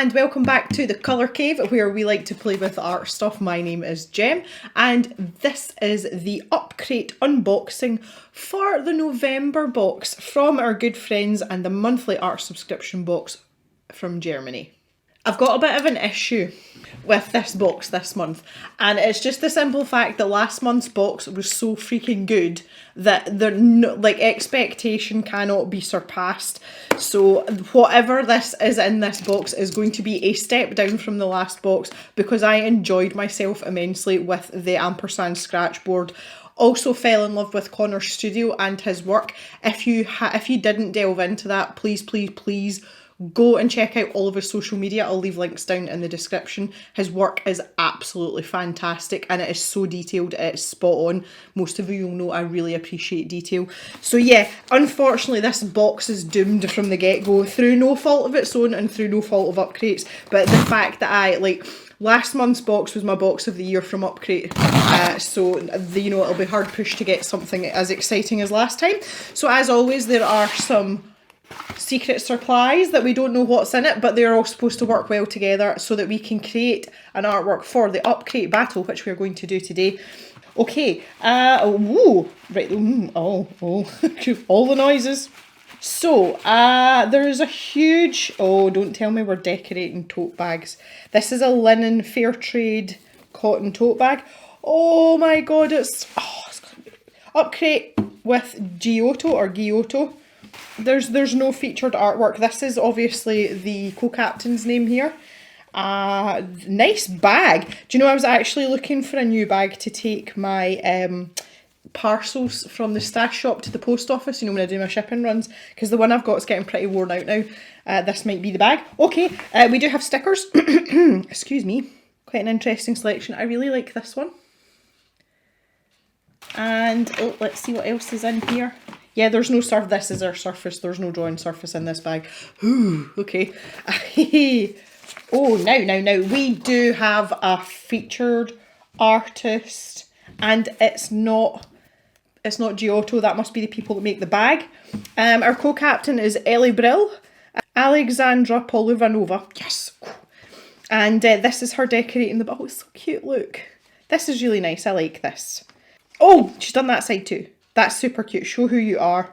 and welcome back to the Colour Cave, where we like to play with art stuff. My name is Jem, and this is the Upcrate unboxing for the November box from our good friends and the monthly art subscription box from Germany. I've got a bit of an issue with this box this month, and it's just the simple fact that last month's box was so freaking good that expectation cannot be surpassed. So whatever this is in this box is going to be a step down from the last box, because I enjoyed myself immensely with the ampersand scratch board. Also fell in love with Conor's studio and his work. If you didn't delve into that, please go and check out all of his social media. I'll leave links down in the description. His work is absolutely fantastic and it is so detailed, it's spot on. Most of you will know I really appreciate detail. So yeah, unfortunately this box is doomed from the get-go through no fault of its own and through no fault of Upcrate's, but the fact that last month's box was my box of the year from Upcrate, so it'll be hard pushed to get something as exciting as last time. So as always, there are some secret supplies that we don't know what's in it, but they're all supposed to work well together so that we can create an artwork for the Upcrate battle, which we're going to do today. Okay, all the noises. So, there's a huge, don't tell me we're decorating tote bags. This is a linen fair trade cotton tote bag. Oh my god, it's Upcrate with Giotto. There's no featured artwork. This is obviously the co-captain's name here. Nice bag. Do you know I was actually looking for a new bag to take my parcels from the stash shop to the post office, when I do my shipping runs, because the one I've got is getting pretty worn out now. This might be the bag. Okay, we do have stickers. Excuse me. Quite an interesting selection. I really like this one. And let's see what else is in here. Yeah, there's no surface. This is our surface. There's no drawing surface in this bag. Ooh, okay. Oh, now. We do have a featured artist, and it's not Giotto. That must be the people that make the bag. Our co-captain is Ellie Brill, Alexandra Poluvanova. Yes. And this is her decorating the bag. Oh, it's so cute. Look. This is really nice. I like this. Oh, she's done that side too. That's super cute. Show who you are.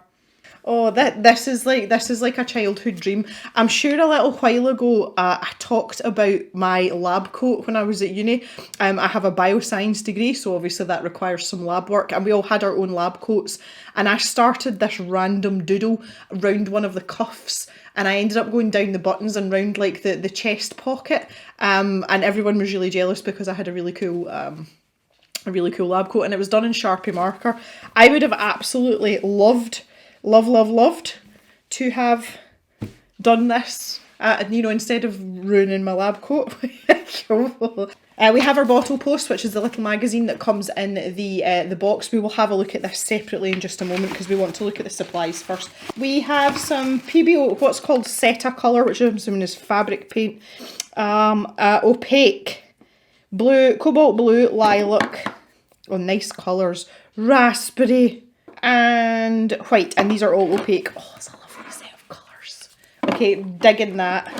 Oh, this is like a childhood dream. I'm sure a little while ago I talked about my lab coat when I was at uni. I have a bioscience degree, so obviously that requires some lab work, and we all had our own lab coats. And I started this random doodle around one of the cuffs, and I ended up going down the buttons and round like the chest pocket. And everyone was really jealous because I had a really cool lab coat, and it was done in Sharpie marker. I would have absolutely loved to have done this, instead of ruining my lab coat. We have our bottle post, which is the little magazine that comes in the box. We will have a look at this separately in just a moment because we want to look at the supplies first. We have some PBO, what's called Seta colour, which I'm assuming is fabric paint, opaque, blue, cobalt blue, lilac. Oh, nice colours. Raspberry and white. And these are all opaque. Oh, it's a lovely set of colours. Okay, digging that.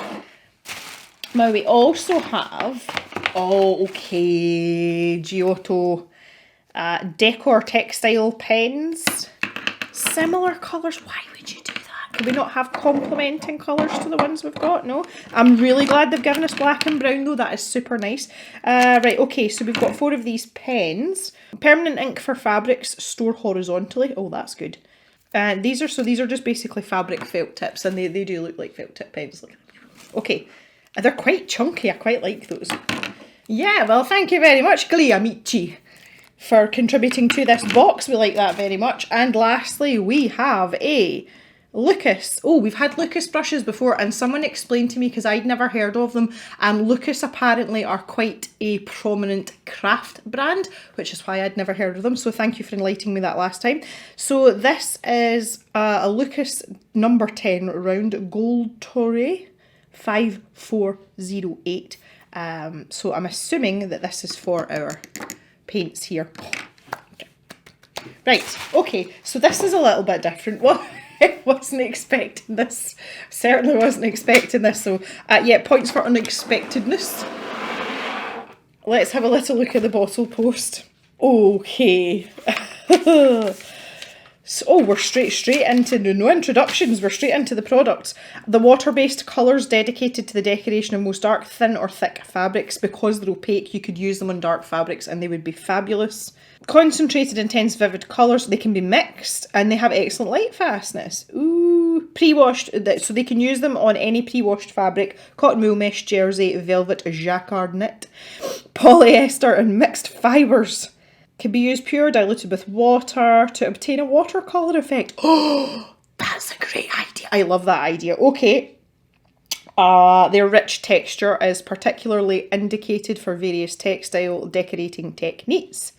Now we also have, Giotto decor textile pens. Similar colours. Why would you do that? Can we not have complementing colours to the ones we've got? No. I'm really glad they've given us black and brown though. That is super nice. Right, okay, so we've got 4 of these pens. Permanent ink for fabrics, store horizontally. Oh, that's good. And these are just basically fabric felt tips, and they do look like felt tip pens. Okay, they're quite chunky. I quite like those. Yeah, well, thank you very much, Gli Amici, for contributing to this box. We like that very much. And lastly, we have a Lucas. Oh, we've had Lucas brushes before, and someone explained to me, because I'd never heard of them, Lucas apparently are quite a prominent craft brand, which is why I'd never heard of them, so thank you for enlightening me that last time. So this is a Lucas number 10 round Gold Torre 5408. So I'm assuming that this is for our paints here. Right, okay, so this is a little bit different. What? I wasn't expecting this. Certainly wasn't expecting this. So, yeah, points for unexpectedness. Let's have a little look at the bottle post. Okay. So, oh, we're straight into no introductions. We're straight into the products. The water-based colours dedicated to the decoration of most dark, thin or thick fabrics. Because they're opaque, you could use them on dark fabrics and they would be fabulous. Concentrated, intense, vivid colours. They can be mixed and they have excellent light fastness. Ooh. Pre-washed, so they can use them on any pre-washed fabric. Cotton, wool, mesh, jersey, velvet, jacquard knit, polyester and mixed fibres. Can be used pure, diluted with water to obtain a watercolour effect. Oh, that's a great idea. I love that idea. Okay. Their rich texture is particularly indicated for various textile decorating techniques.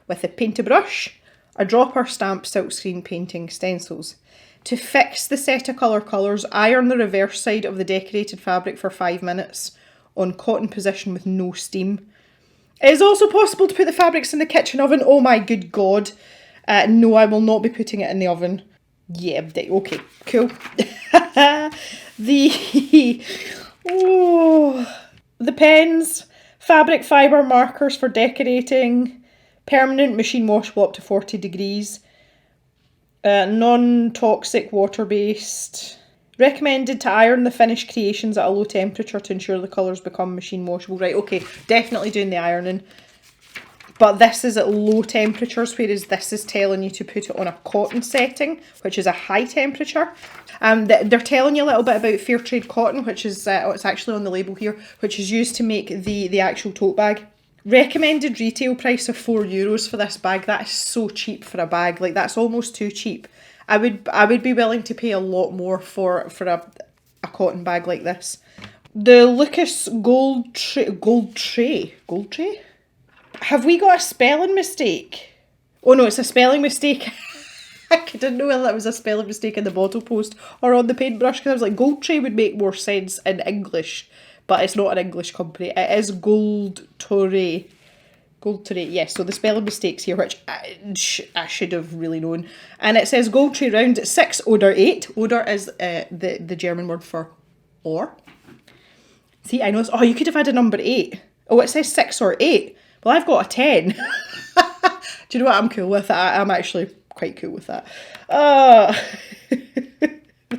With a paint-a-brush, a dropper, stamp, silkscreen, painting, stencils. To fix the set of colours, iron the reverse side of the decorated fabric for 5 minutes on cotton position with no steam. It is also possible to put the fabrics in the kitchen oven. Oh my good God. No, I will not be putting it in the oven. Yeah, okay, cool. The pens, fabric fibre markers for decorating, permanent machine washable up to 40 degrees, non-toxic water-based. Recommended to iron the finished creations at a low temperature to ensure the colours become machine washable. Right, okay, definitely doing the ironing. But this is at low temperatures, whereas this is telling you to put it on a cotton setting, which is a high temperature. They're telling you a little bit about fair trade cotton, which is, it's actually on the label here, which is used to make the actual tote bag. Recommended retail price of €4 for this bag. That is so cheap for a bag. Like, that's almost too cheap. I would be willing to pay a lot more for a cotton bag like this. The Lucas gold tray. Have we got a spelling mistake? Oh no, it's a spelling mistake. I didn't know whether that was a spelling mistake in the bottle post or on the paintbrush, because I was like, gold tray would make more sense in English, but it's not an English company. It is gold tray. Gold tray, yes, so the spelling mistakes here, which I should have really known. And it says gold tray round 6 oder 8. Oder is the German word for or. See, I know, oh, you could have had a number 8. Oh, it says 6 or 8. Well, I've got a 10. Do you know what? I'm cool with that. I'm actually quite cool with that.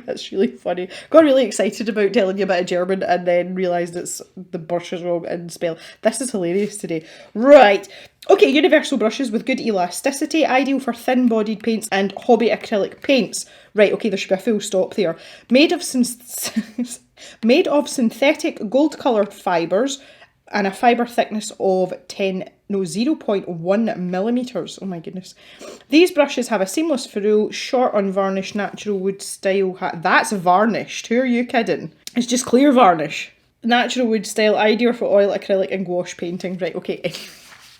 That's really funny. Got really excited about telling you about a German and then realised it's the brush is wrong in spell. This is hilarious today. Right. Okay, universal brushes with good elasticity, ideal for thin-bodied paints and hobby acrylic paints. Right, okay, there should be a full stop there. Made of synthetic gold-coloured fibres and a fibre thickness of 0.1 millimetres. Oh my goodness. These brushes have a seamless furrow, short unvarnished natural wood style. That's varnished. Who are you kidding? It's just clear varnish. Natural wood style, ideal for oil, acrylic and gouache painting. Right, okay.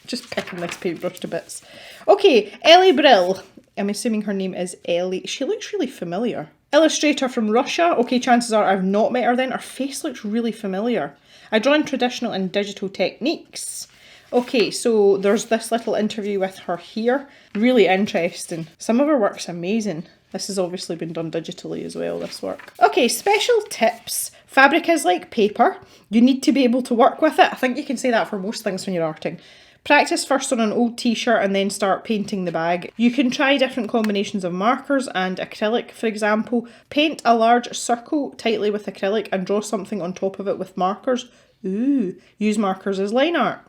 Just picking this paintbrush to bits. Okay, Ellie Brill. I'm assuming her name is Ellie. She looks really familiar. Illustrator from Russia. Okay, chances are I've not met her then. Her face looks really familiar. I draw in traditional and digital techniques. Okay, so there's this little interview with her here. Really interesting. Some of her work's amazing. This has obviously been done digitally as well, this work. Okay, special tips. Fabric is like paper. You need to be able to work with it. I think you can say that for most things when you're arting. Practice first on an old t-shirt and then start painting the bag. You can try different combinations of markers and acrylic, for example. Paint a large circle tightly with acrylic and draw something on top of it with markers. Ooh, use markers as line art,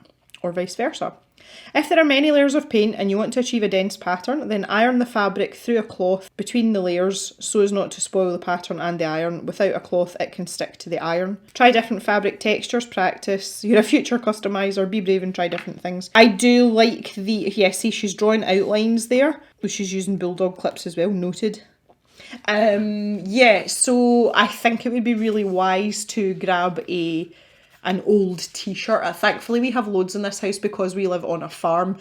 or vice versa. If there are many layers of paint and you want to achieve a dense pattern, then iron the fabric through a cloth between the layers so as not to spoil the pattern and the iron. Without a cloth, it can stick to the iron. Try different fabric textures, practice. You're a future customiser, be brave and try different things. I do like see she's drawing outlines there. She's using bulldog clips as well, noted. Yeah, so I think it would be really wise to grab a an old t-shirt. Thankfully we have loads in this house because we live on a farm.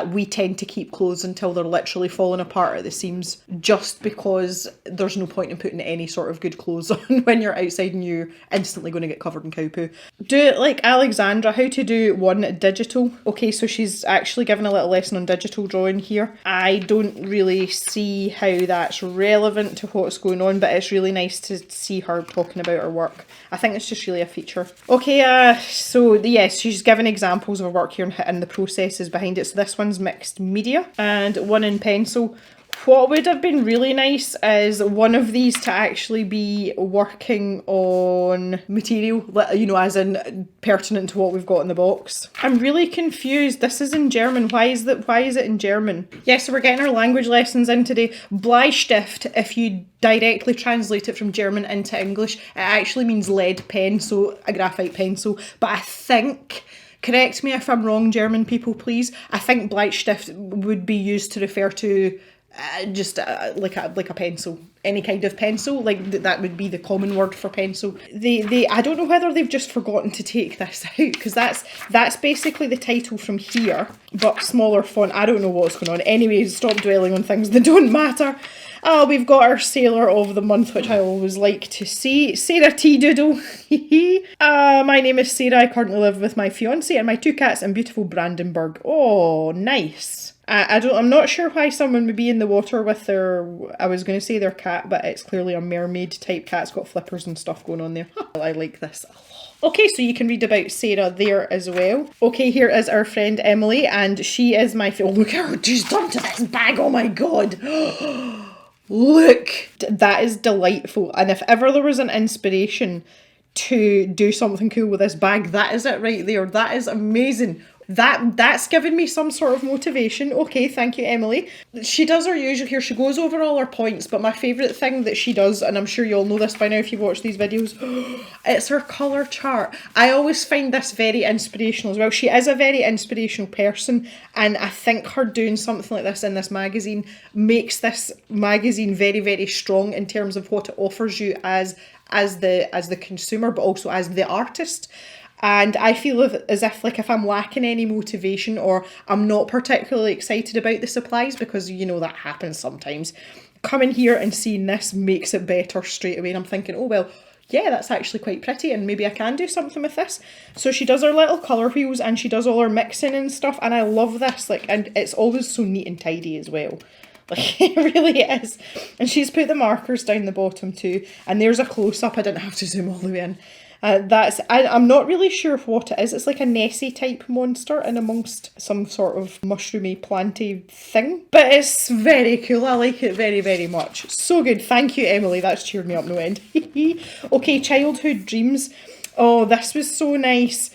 We tend to keep clothes until they're literally falling apart at the seams, just because there's no point in putting any sort of good clothes on when you're outside and you're instantly going to get covered in cow poo. Do it like Alexandra, how to do one digital. Okay, so she's actually given a little lesson on digital drawing here. I don't really see how that's relevant to what's going on, but it's really nice to see her talking about her work. I think it's just really a feature. Okay, so yes, she's given examples of her work here and the processes behind it. So this one's mixed media and one in pencil. What would have been really nice is one of these to actually be working on material, you know, as in pertinent to what we've got in the box. I'm really confused. This is in German. Why is it in German? Yes, so we're getting our language lessons in today. Bleistift, if you directly translate it from German into English, it actually means lead pen, so a graphite pencil. But I think, correct me if I'm wrong, German people, please, I think Bleistift would be used to refer to like a pencil, any kind of pencil, like that would be the common word for pencil. They I don't know whether they've just forgotten to take this out, because that's basically the title from here, but smaller font. I don't know what's going on. Anyway, stop dwelling on things that don't matter. We've got our Sailor of the Month, which I always like to see. Sarah T. Doodle. My name is Sarah. I currently live with my fiance and my 2 cats in beautiful Brandenburg. Oh, nice. I'm not sure why someone would be in the water with their, I was going to say their cat, but it's clearly a mermaid type cat. It's got flippers and stuff going on there. I like this a lot. Okay, so you can read about Sarah there as well. Okay, here is our friend Emily, and she is my, oh, look at what she's done to this bag. Oh my God. Look, that is delightful. And if ever there was an inspiration to do something cool with this bag, that is it right there. That is amazing. That's given me some sort of motivation. Okay, thank you, Emily. She does her usual here. She goes over all her points, but my favourite thing that she does, and I'm sure you'll know this by now if you've watched these videos, it's her colour chart. I always find this very inspirational as well. She is a very inspirational person, and I think her doing something like this in this magazine makes this magazine very, very strong in terms of what it offers you as the consumer, but also as the artist. And I feel as if, like, if I'm lacking any motivation or I'm not particularly excited about the supplies, because, you know, that happens sometimes, coming here and seeing this makes it better straight away. And I'm thinking, oh, well, yeah, that's actually quite pretty and maybe I can do something with this. So she does her little colour wheels and she does all her mixing and stuff. And I love this, like, and it's always so neat and tidy as well. Like, it really is. And she's put the markers down the bottom too. And there's a close-up. I didn't have to zoom all the way in. I'm not really sure what it is. It's like a Nessie type monster in amongst some sort of mushroomy planty thing. But it's very cool. I like it very, very much. So good. Thank you, Emily. That's cheered me up no end. Okay, childhood dreams. Oh, this was so nice.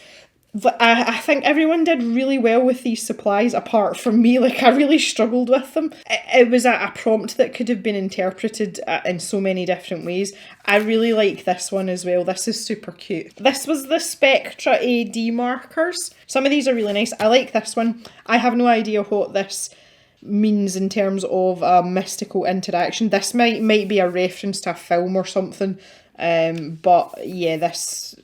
I think everyone did really well with these supplies apart from me. Like, I really struggled with them. It was a prompt that could have been interpreted in so many different ways. I really like this one as well. This is super cute. This was the Spectra AD markers. Some of these are really nice. I like this one. I have no idea what this means in terms of a mystical interaction. This might be a reference to a film or something. But yeah, this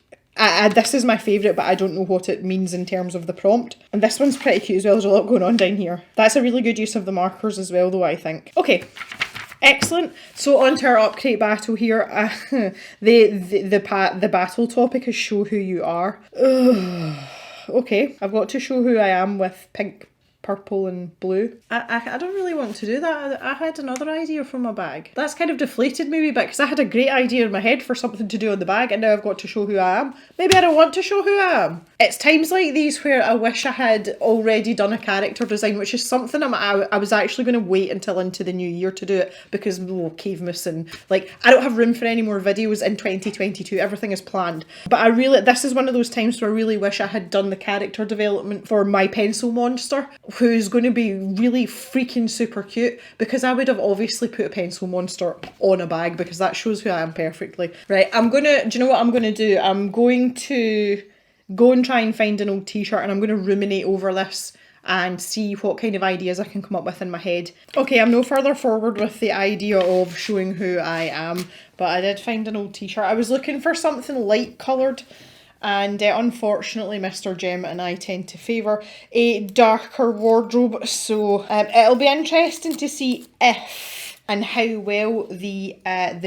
is my favourite, but I don't know what it means in terms of the prompt. And this one's pretty cute as well. There's a lot going on down here. That's a really good use of the markers as well, though, I think. Okay. Excellent. So on to our upcrate battle here. The battle topic is show who you are. Okay. I've got to show who I am with pink, purple and blue. I don't really want to do that. I had another idea for my bag. That's kind of deflated me a wee bit because I had a great idea in my head for something to do on the bag and now I've got to show who I am. Maybe I don't want to show who I am. It's times like these where I wish I had already done a character design, which is something I was actually going to wait until into the new year to do it because Cavemus and like I don't have room for any more videos in 2022. Everything is planned. But this is one of those times where I really wish I had done the character development for my pencil monster, who's going to be really freaking super cute, because I would have obviously put a pencil monster on a bag because that shows who I am perfectly. Right, do you know what I'm going to do? I'm going to go and try and find an old t-shirt and I'm going to ruminate over this and see what kind of ideas I can come up with in my head. Okay, I'm no further forward with the idea of showing who I am, but I did find an old t-shirt. I was looking for something light coloured And unfortunately, Mr. Jem and I tend to favour a darker wardrobe, so it'll be interesting to see if and how well the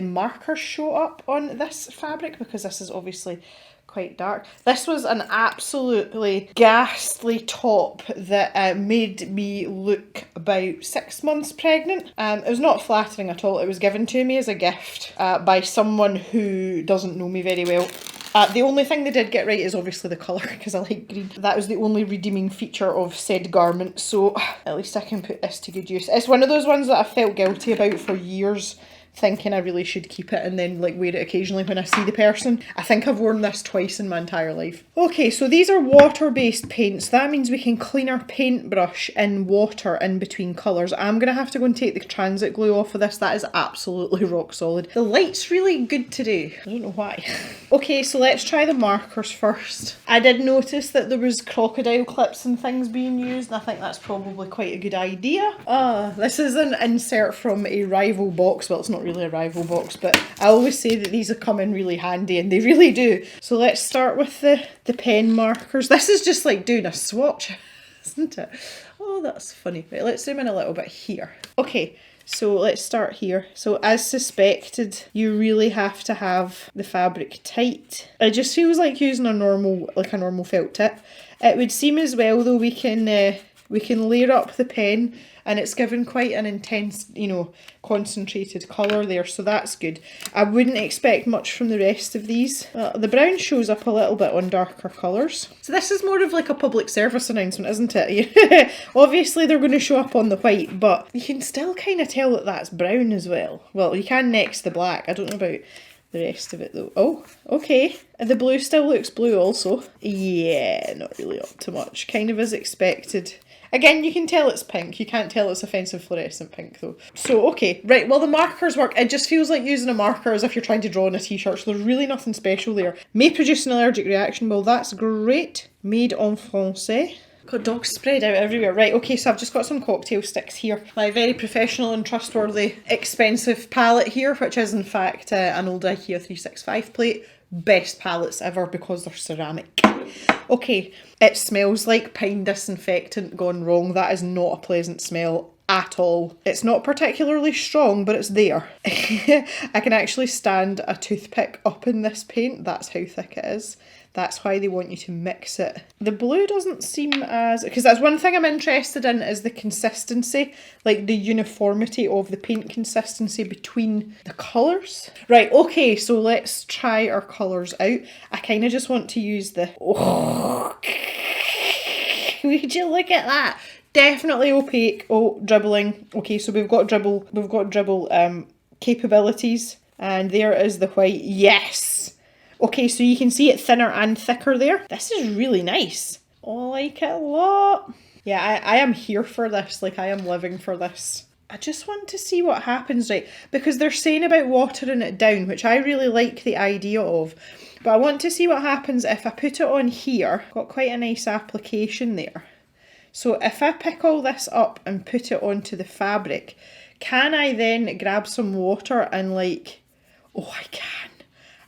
markers show up on this fabric, because this is obviously quite dark. This was an absolutely ghastly top that made me look about 6 months pregnant. It was not flattering at all. It was given to me as a gift by someone who doesn't know me very well. The only thing they did get right is obviously the colour, because I like green. That was the only redeeming feature of said garment, so at least I can put this to good use. It's one of those ones that I felt guilty about for years, thinking I really should keep it and then like wear it occasionally when I see the person. I think I've worn this twice in my entire life. Okay, so these are water-based paints. That means we can clean our paintbrush in water in between colours. I'm going to have to go and take the transit glue off of this. That is absolutely rock solid. The light's really good today. I don't know why. Okay, so let's try the markers first. I did notice that there was crocodile clips and things being used, and I think that's probably quite a good idea. This is an insert from a rival box. Well, it's not really a rival box, but I always say that these come in really handy, and they really do. So let's start with the pen markers. This is just like doing a swatch, isn't it? Oh, that's funny. Right, let's zoom in a little bit here. Okay, so let's start here. So as suspected, you really have to have the fabric tight. It just feels like using a normal felt tip. It would seem as well though we can layer up the pen, and it's given quite an intense, you know, concentrated colour there, so that's good. I wouldn't expect much from the rest of these. The brown shows up a little bit on darker colours. So this is more of like a public service announcement, isn't it? Obviously they're going to show up on the white, but you can still kind of tell that that's brown as well. Well, you can next the black. I don't know about the rest of it though. Oh, okay. The blue still looks blue also. Yeah, not really up to much. Kind of as expected. Again, you can tell it's pink. You can't tell it's offensive fluorescent pink though. So, okay. Right, well the markers work. It just feels like using a marker as if you're trying to draw on a t-shirt, so there's really nothing special there. May produce an allergic reaction. Well, that's great. Made en français. Got dogs spread out everywhere. Right, okay, so I've just got some cocktail sticks here. My very professional and trustworthy expensive palette here, which is in fact an old IKEA 365 plate. Best palettes ever because they're ceramic. Okay, it smells like pine disinfectant gone wrong. That is not a pleasant smell at all. It's not particularly strong, but it's there. I can actually stand a toothpick up in this paint. That's how thick it is. That's why they want you to mix it. The blue doesn't seem as... because that's one thing I'm interested in, is the consistency, like the uniformity of the paint consistency between the colours. Right, okay, so let's try our colours out. I kind of just want to use the... oh, would you look at that? Definitely opaque. Oh, dribbling. Okay, so we've got dribble capabilities. And there is the white. Yes! Okay, so you can see it thinner and thicker there. This is really nice. Oh, I like it a lot. Yeah, I am here for this. Like, I am living for this. I just want to see what happens, right? Because they're saying about watering it down, which I really like the idea of. But I want to see what happens if I put it on here. Got quite a nice application there. So if I pick all this up and put it onto the fabric, can I then grab some water and like... oh, I can.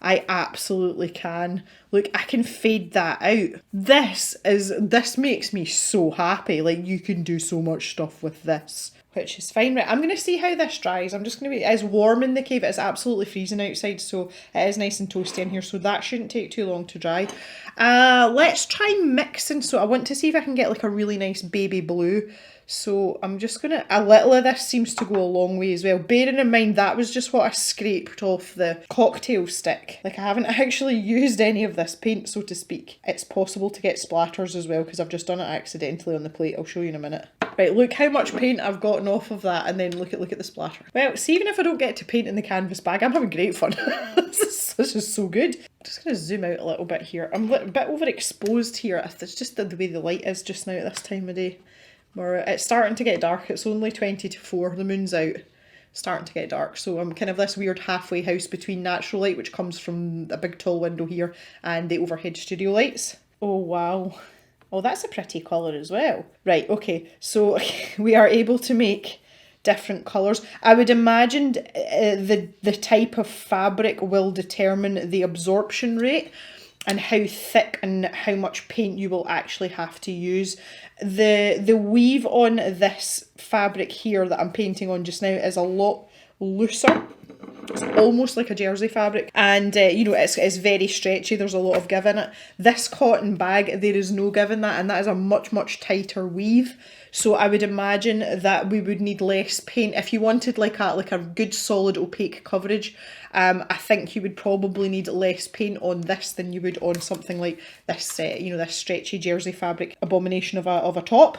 I absolutely can. Look, I can fade that out. This makes me so happy. Like, you can do so much stuff with this, which is fine. Right, I'm going to see how this dries. I'm just going to be... it's warm in the cave. It's absolutely freezing outside, so it is nice and toasty in here, so that shouldn't take too long to dry. Let's try mixing. So I want to see if I can get like a really nice baby blue. So I'm just going to... a little of this seems to go a long way as well. Bearing in mind that was just what I scraped off the cocktail stick. Like, I haven't actually used any of this paint, so to speak. It's possible to get splatters as well because I've just done it accidentally on the plate. I'll show you in a minute. Right, look how much paint I've gotten off of that, and then look at the splatter. Well, see, even if I don't get to paint in the canvas bag, I'm having great fun. This is so good. I'm just going to zoom out a little bit here. I'm a bit overexposed here. It's just the way the light is just now at this time of day. It's starting to get dark. It's only 20 to 4. The moon's out. Starting to get dark. So I'm kind of this weird halfway house between natural light, which comes from a big tall window here, and the overhead studio lights. Oh, wow. Oh, that's a pretty colour as well. Right, okay. So we are able to make different colours. I would imagine the type of fabric will determine the absorption rate. how thick and how much paint you will actually have to use. The weave on this fabric here that I'm painting on just now is a lot looser. It's almost like a jersey fabric, and you know, it's very stretchy. There's a lot of give in it. This cotton bag, there is no give in that, and that is a much tighter weave. So I would imagine that we would need less paint if you wanted like a good solid opaque coverage. I think you would probably need less paint on this than you would on something like this, you know, this stretchy jersey fabric abomination of a top.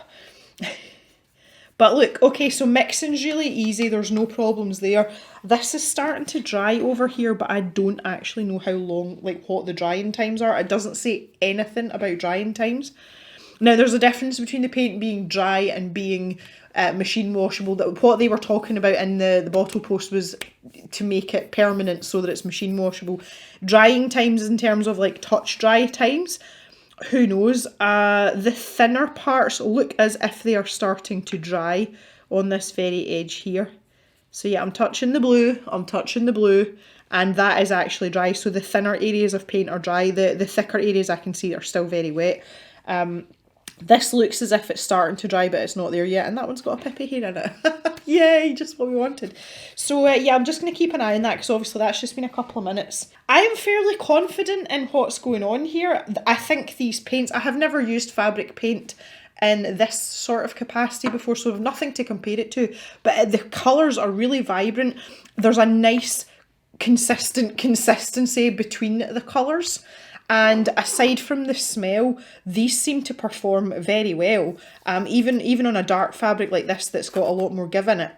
But look, okay, so mixing's really easy, there's no problems there. This is starting to dry over here, but I don't actually know how long, like what the drying times are. It doesn't say anything about drying times. Now, there's a difference between the paint being dry and being machine washable. That what they were talking about in the bottle post was to make it permanent so that it's machine washable. Drying times in terms of like touch dry times, who knows. The thinner parts look as if they are starting to dry on this very edge here. So yeah, I'm touching the blue, and that is actually dry. So the thinner areas of paint are dry. The thicker areas I can see are still very wet. This looks as if it's starting to dry, but it's not there yet. And that one's got a pippy hair in it. Yay, just what we wanted. So yeah, I'm just going to keep an eye on that because obviously that's just been a couple of minutes. I am fairly confident in what's going on here. I think these paints, I have never used fabric paint in this sort of capacity before, so I have nothing to compare it to. But the colours are really vibrant. There's a nice consistent consistency between the colours. And aside from the smell, these seem to perform very well. Even on a dark fabric like this that's got a lot more give in it,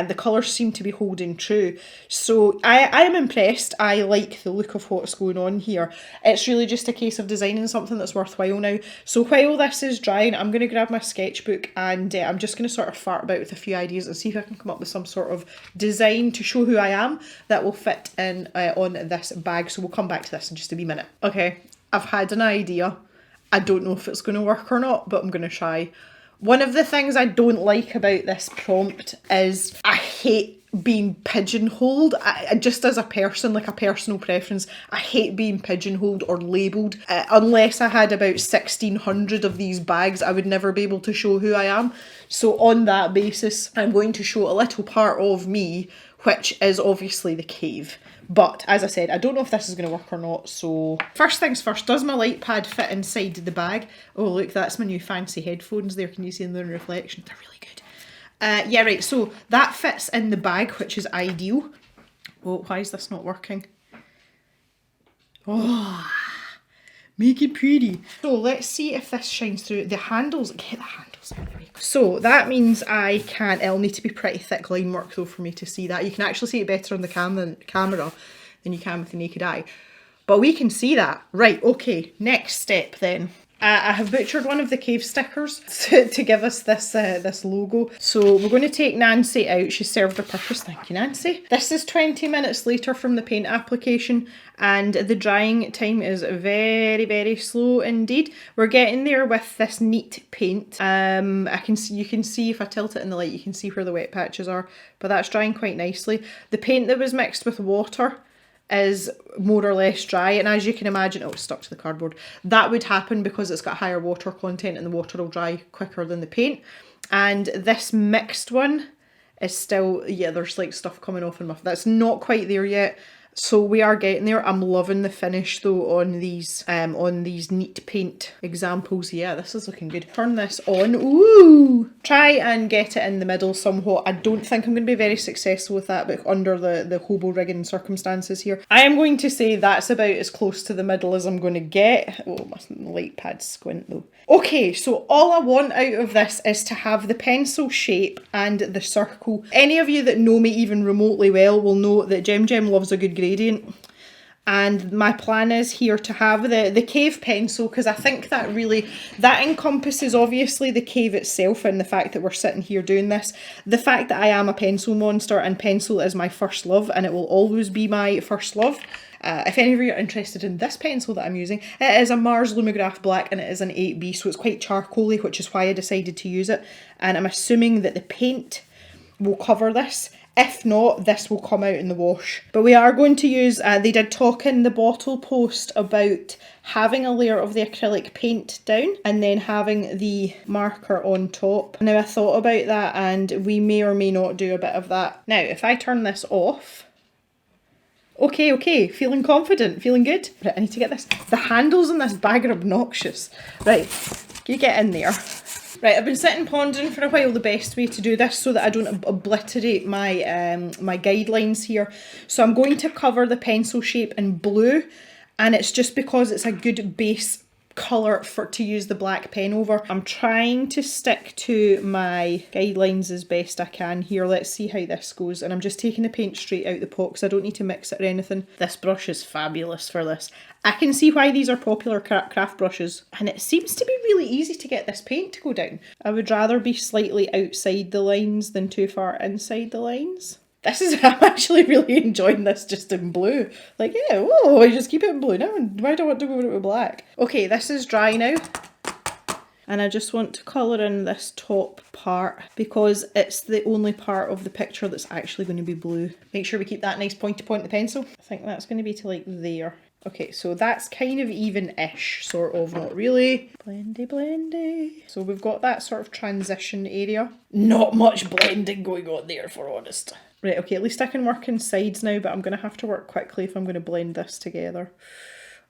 the colours seem to be holding true. So I am impressed. I like the look of what's going on here. It's really just a case of designing something that's worthwhile now. So while this is drying, I'm going to grab my sketchbook and I'm just going to sort of fart about with a few ideas and see if I can come up with some sort of design to show who I am that will fit in on this bag. So we'll come back to this in just a wee minute. Okay, I've had an idea. I don't know if it's going to work or not, but I'm going to try. One of the things I don't like about this prompt is I hate being pigeonholed. I just as a person, like a personal preference, I hate being pigeonholed or labelled. Unless I had about 1,600 of these bags, I would never be able to show who I am. So on that basis, I'm going to show a little part of me, which is obviously the cave. But as I said, I don't know if this is going to work or not, so first things first, does my light pad fit inside the bag? Oh look, that's my new fancy headphones there, can you see in the reflection? They're really good. Yeah, right, so that fits in the bag, which is ideal. Oh, why is this not working? Oh, make it pretty. So let's see if this shines through. The handles, get the handles out of the way. So that means it'll need to be pretty thick line work though for me to see that. You can actually see it better on the camera than you can with the naked eye. But we can see that. Right, okay, next step then. I have butchered one of the cave stickers to give us this logo. So we're going to take Nancy out. She served her purpose. Thank you, Nancy. This is 20 minutes later from the paint application and the drying time is very slow indeed. We're getting there with this neat paint. You can see if I tilt it in the light, you can see where the wet patches are, but that's drying quite nicely. The paint that was mixed with water is more or less dry, and as you can imagine, oh, it's stuck to the cardboard. That would happen because it's got higher water content and the water will dry quicker than the paint. And this mixed one is still, yeah, there's like stuff coming off in my, that's not quite there yet. So we are getting there. I'm loving the finish though on these neat paint examples. Yeah, this is looking good. Turn this on. Ooh! Try and get it in the middle somewhat. I don't think I'm going to be very successful with that, but under the hobo rigging circumstances here. I am going to say that's about as close to the middle as I'm going to get. Oh, my light pad's squint though. Okay, so all I want out of this is to have the pencil shape and the circle. Any of you that know me even remotely well will know that Gem loves a good gradient. And my plan is here to have the cave pencil, because I think that encompasses obviously the cave itself and the fact that we're sitting here doing this. The fact that I am a pencil monster and pencil is my first love and it will always be my first love. If any of you are interested in this pencil that I'm using, it is a Mars Lumograph Black and it is an 8B, so it's quite charcoaly, which is why I decided to use it. And I'm assuming that the paint will cover this. If not, this will come out in the wash. But we are going to use, they did talk in the bottle post about having a layer of the acrylic paint down and then having the marker on top. Now I thought about that and we may or may not do a bit of that. Now if I turn this off, okay, feeling confident, feeling good. Right, I need to get this. The handles on this bag are obnoxious. Right, you get in there. Right, I've been sitting pondering for a while the best way to do this so that I don't obliterate my my guidelines here. So I'm going to cover the pencil shape in blue, and it's just because it's a good base colour to use the black pen over. I'm trying to stick to my guidelines as best I can here. Let's see how this goes. And I'm just taking the paint straight out the pot because I don't need to mix it or anything. This brush is fabulous for this. I can see why these are popular craft brushes, and it seems to be really easy to get this paint to go down. I would rather be slightly outside the lines than too far inside the lines. I'm actually really enjoying this just in blue. Like, yeah, whoa, I just keep it in blue now. Why do I want to go with black? Okay, this is dry now. And I just want to colour in this top part because it's the only part of the picture that's actually going to be blue. Make sure we keep that nice pointy point of the pencil. I think that's going to be to like there. Okay, so that's kind of even-ish, sort of, not really. Blendy, blendy. So we've got that sort of transition area. Not much blending going on there, for honest. Right, okay, at least I can work in sides now, but I'm going to have to work quickly if I'm going to blend this together.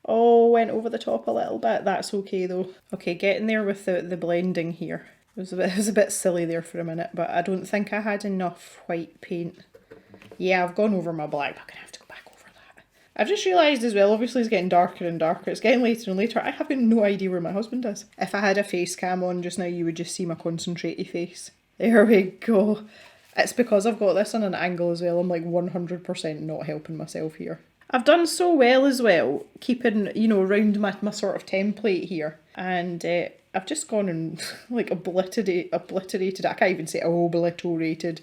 Oh, went over the top a little bit. That's okay, though. Okay, getting there with the blending here. It was a bit silly there for a minute, but I don't think I had enough white paint. Yeah, I've gone over my black, but I'm going to have to go back over that. I've just realised as well, obviously it's getting darker and darker. It's getting later and later. I have no idea where my husband is. If I had a face cam on just now, you would just see my concentrated face. There we go. It's because I've got this on an angle as well. I'm like 100% not helping myself here. I've done so well as well, keeping, you know, around my sort of template here. And I've just gone and like obliterated. I can't even say obliterated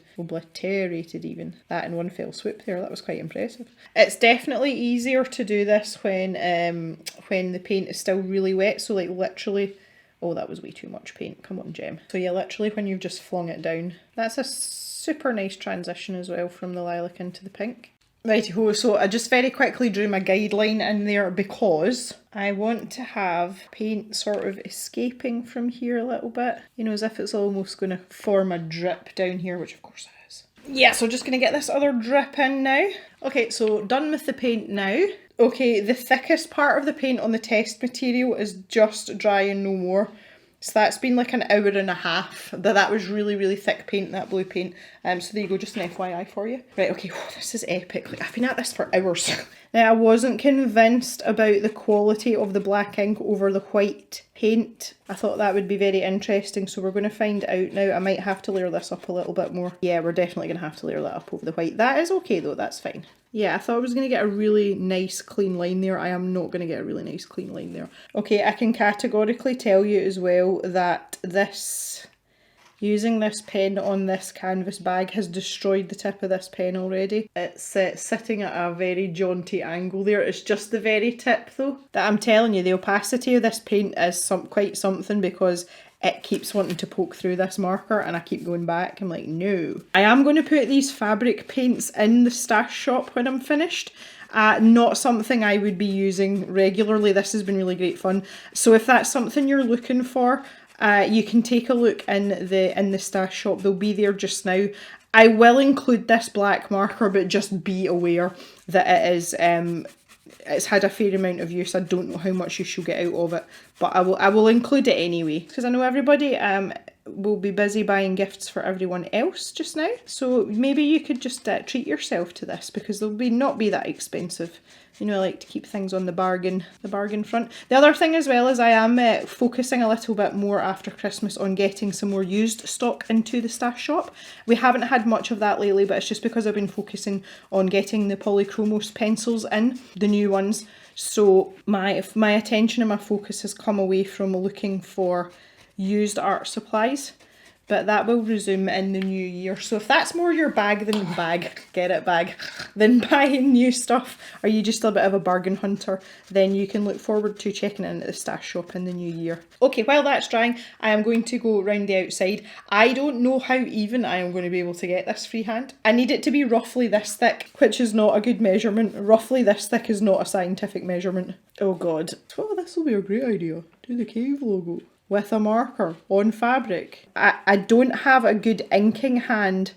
even. That in one fell swoop there. That was quite impressive. It's definitely easier to do this when the paint is still really wet. So like literally, oh, that was way too much paint. Come on, Gem. So yeah, literally when you've just flung it down. That's a super nice transition as well from the lilac into the pink. Righty-ho, so I just very quickly drew my guideline in there because I want to have paint sort of escaping from here a little bit. You know, as if it's almost going to form a drip down here, which of course it is. Yeah, so just going to get this other drip in now. Okay, so done with the paint now. Okay, the thickest part of the paint on the test material is just dry and no more. So that's been like an hour and a half. That was really, really thick paint, that blue paint. So there you go, just an FYI for you. Right, okay, this is epic. Like, I've been at this for hours. Now, I wasn't convinced about the quality of the black ink over the white paint. I thought that would be very interesting, so we're going to find out now. I might have to layer this up a little bit more. Yeah, we're definitely going to have to layer that up over the white. That is okay though, that's fine. Yeah, I thought I was going to get a really nice clean line there. I am not going to get a really nice clean line there. Okay, I can categorically tell you as well that using this pen on this canvas bag has destroyed the tip of this pen already. It's sitting at a very jaunty angle there. It's just the very tip though. That I'm telling you, the opacity of this paint is quite something because it keeps wanting to poke through this marker and I keep going back. I'm like, no. I am going to put these fabric paints in the stash shop when I'm finished. Not something I would be using regularly. This has been really great fun. So if that's something you're looking for, you can take a look in the stash shop. They'll be there just now. I will include this black marker, but just be aware that it is it's had a fair amount of use. I don't know how much use you'll get out of it, but I will include it anyway because I know everybody will be busy buying gifts for everyone else just now. So maybe you could just treat yourself to this because they'll not be that expensive. You know, I like to keep things on the bargain front. The other thing as well is I am focusing a little bit more after Christmas on getting some more used stock into the stash shop. We haven't had much of that lately, but it's just because I've been focusing on getting the Polychromos pencils in, the new ones. So my attention and my focus has come away from looking for used art supplies but that will resume in the new year. So if that's more your bag than buying new stuff, or you just a bit of a bargain hunter, then you can look forward to checking in at the stash shop in the new year. Okay, while that's drying, I am going to go round the outside. I don't know how even I am going to be able to get this freehand. I need it to be roughly this thick, which is not a good measurement. Roughly this thick is not a scientific measurement. Oh god. Oh, this will be a great idea. Do the cave logo with a marker on fabric. I don't have a good inking hand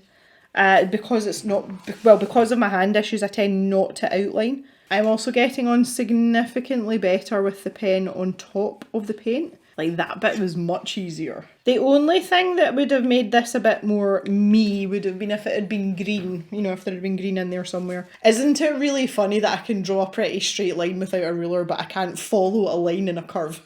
because it's not, well, because of my hand issues, I tend not to outline. I'm also getting on significantly better with the pen on top of the paint. Like, that bit was much easier. The only thing that would have made this a bit more me would have been if it had been green, you know, if there had been green in there somewhere. Isn't it really funny that I can draw a pretty straight line without a ruler, but I can't follow a line in a curve?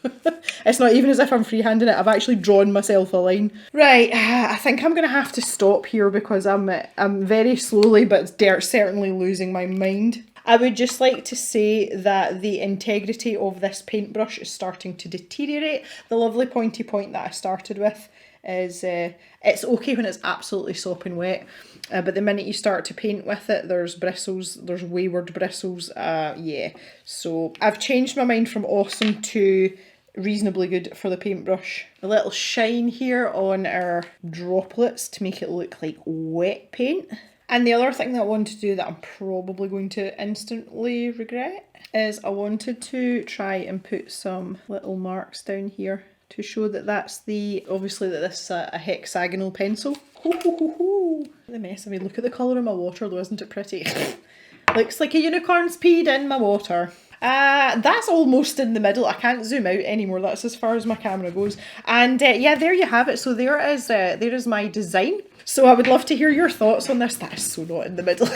It's not even as if I'm freehanding it, I've actually drawn myself a line. Right, I think I'm going to have to stop here because I'm very slowly but certainly losing my mind. I would just like to say that the integrity of this paintbrush is starting to deteriorate. The lovely pointy point that I started with is, it's okay when it's absolutely sopping wet, but the minute you start to paint with it, there's bristles, there's wayward bristles, yeah. So I've changed my mind from awesome to reasonably good for the paintbrush. A little shine here on our droplets to make it look like wet paint. And the other thing that I want to do that I'm probably going to instantly regret is I wanted to try and put some little marks down here to show that that's the, obviously that this is a hexagonal pencil. Ho, ho, ho, ho. The mess of me. Look at the colour of my water though, isn't it pretty? Looks like a unicorn's peed in my water. That's almost in the middle. I can't zoom out anymore. That's as far as my camera goes. And yeah, there you have it. So there is my design. So I would love to hear your thoughts on this. That is so not in the middle.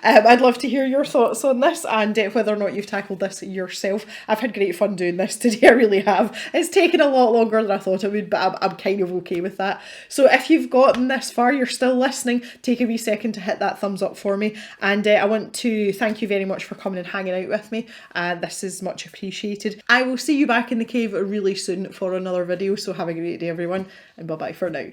I'd love to hear your thoughts on this and whether or not you've tackled this yourself. I've had great fun doing this today, I really have. It's taken a lot longer than I thought it would, but I'm kind of okay with that. So if you've gotten this far, you're still listening, take a wee second to hit that thumbs up for me. And I want to thank you very much for coming and hanging out with me. This is much appreciated. I will see you back in the cave really soon for another video, so have a great day everyone, and bye bye for now.